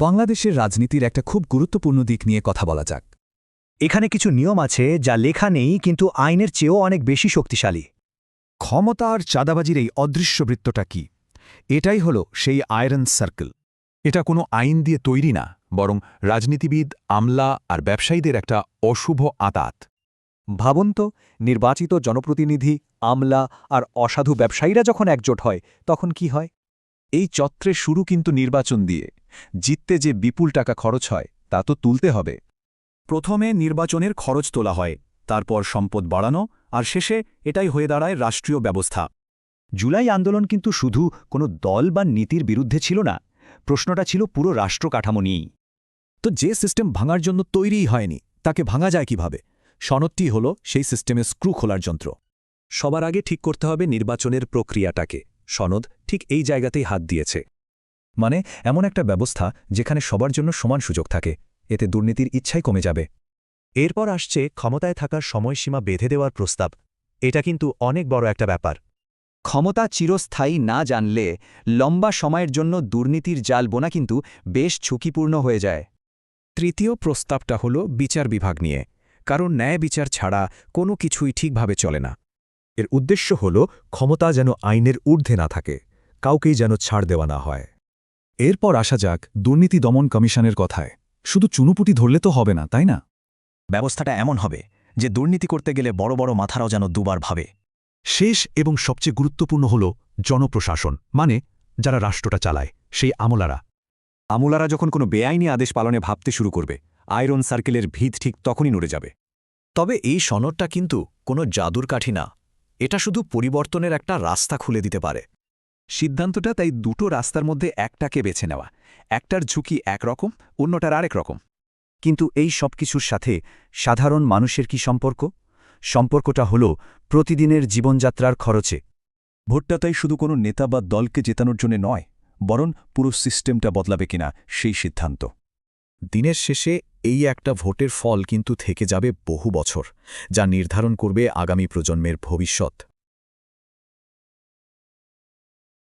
বাংলাদেশের রাজনীতির একটা খুব গুরুত্বপূর্ণ দিক নিয়ে কথা বলা যাক। এখানে কিছু নিয়ম আছে যা লেখা নেই কিন্তু আইনের চেয়েও অনেক বেশি শক্তিশালী। ক্ষমতা আর চাঁদাবাজির এই অদৃশ্য বৃত্তটা কি? এটাই হল সেই আয়রন সার্কেল। এটা কোনো আইন দিয়ে তৈরি না, বরং রাজনীতিবিদ, আমলা আর ব্যবসায়ীদের একটা অশুভ আঁতাত। ভাবুন তো, নির্বাচিত জনপ্রতিনিধি, আমলা আর অসাধু ব্যবসায়ীরা যখন একজোট হয় তখন কি হয়? এই চক্রের শুরু কিন্তু নির্বাচন দিয়ে। জিততে যে বিপুল টাকা খরচ হয় তা তো তুলতে হবে। প্রথমে নির্বাচনের খরচ তোলা হয়, তারপর সম্পদ বাড়ানো, আর শেষে এটাই হয়ে দাঁড়ায় রাষ্ট্রীয় ব্যবস্থা। জুলাই আন্দোলন কিন্তু শুধু কোনো দল বা নীতির বিরুদ্ধে ছিল না, প্রশ্নটা ছিল পুরো রাষ্ট্র কাঠামো নিয়েই। তো যে সিস্টেম ভাঙার জন্য তৈরিই হয়নি তাকে ভাঙা যায় কিভাবে? সনদটি হল সেই সিস্টেমের স্ক্রু খোলার যন্ত্র। সবার আগে ঠিক করতে হবে নির্বাচনের প্রক্রিয়াটাকে। সনদ ঠিক এই জায়গাতেই হাত দিয়েছে। মানে এমন একটা ব্যবস্থা যেখানে সবার জন্য সমান সুযোগ থাকে, এতে দুর্নীতির ইচ্ছাই কমে যাবে। এরপর আসছে ক্ষমতায় থাকার সময়সীমা বেঁধে দেওয়ার প্রস্তাব। এটা কিন্তু অনেক বড় একটা ব্যাপার। ক্ষমতা চিরস্থায়ী না জানলে লম্বা সময়ের জন্য দুর্নীতির জাল বোনা কিন্তু বেশ ঝুঁকিপূর্ণ হয়ে যায়। তৃতীয় প্রস্তাবটা হল বিচার বিভাগ নিয়ে, কারণ ন্যায় বিচার ছাড়া কোনো কিছুই ঠিকভাবে চলে না। এর উদ্দেশ্য হল ক্ষমতা যেন আইনের ঊর্ধ্বে না থাকে, কাউকেই যেন ছাড় দেওয়া না হয়। এরপর আসা যাক দুর্নীতি দমন কমিশনের কথায়। শুধু চুনুপুটি ধরলে তো হবে না, তাই না? ব্যবস্থাটা এমন হবে যে দুর্নীতি করতে গেলে বড় বড় মাথারাও যেন দুবার ভাবে। শেষ এবং সবচেয়ে গুরুত্বপূর্ণ হল জনপ্রশাসন, মানে যারা রাষ্ট্রটা চালায়, সেই আমলারা। আমলারা যখন কোনো বেআইনি আদেশ পালনে ভাবতে শুরু করবে, আয়রন সার্কেলের ভিত ঠিক তখনই নড়ে যাবে। তবে এই সনদটা কিন্তু কোনো জাদুর কাঠি না। এটা শুধু পরিবর্তনের একটা রাস্তা খুলে দিতে পারে। সিদ্ধান্তটা তাই দুটো রাস্তার মধ্যে একটাকে বেছে নেওয়া। একটার ঝুঁকি একরকম, অন্যটার আরেক রকম। কিন্তু এই সব কিছুর সাথে সাধারণ মানুষের কি সম্পর্ক? সম্পর্কটা হল প্রতিদিনের জীবনযাত্রার খরচে। ভোটটা তাই শুধু কোনো নেতা বা দলকে জেতানোর জন্য নয়, বরং পুরো সিস্টেমটা বদলাবে কিনা সেই সিদ্ধান্ত। দিনের শেষে এই একটা ভোটের ফল কিন্তু থেকে যাবে বহু বছর, যা নির্ধারণ করবে আগামী প্রজন্মের ভবিষ্যৎ।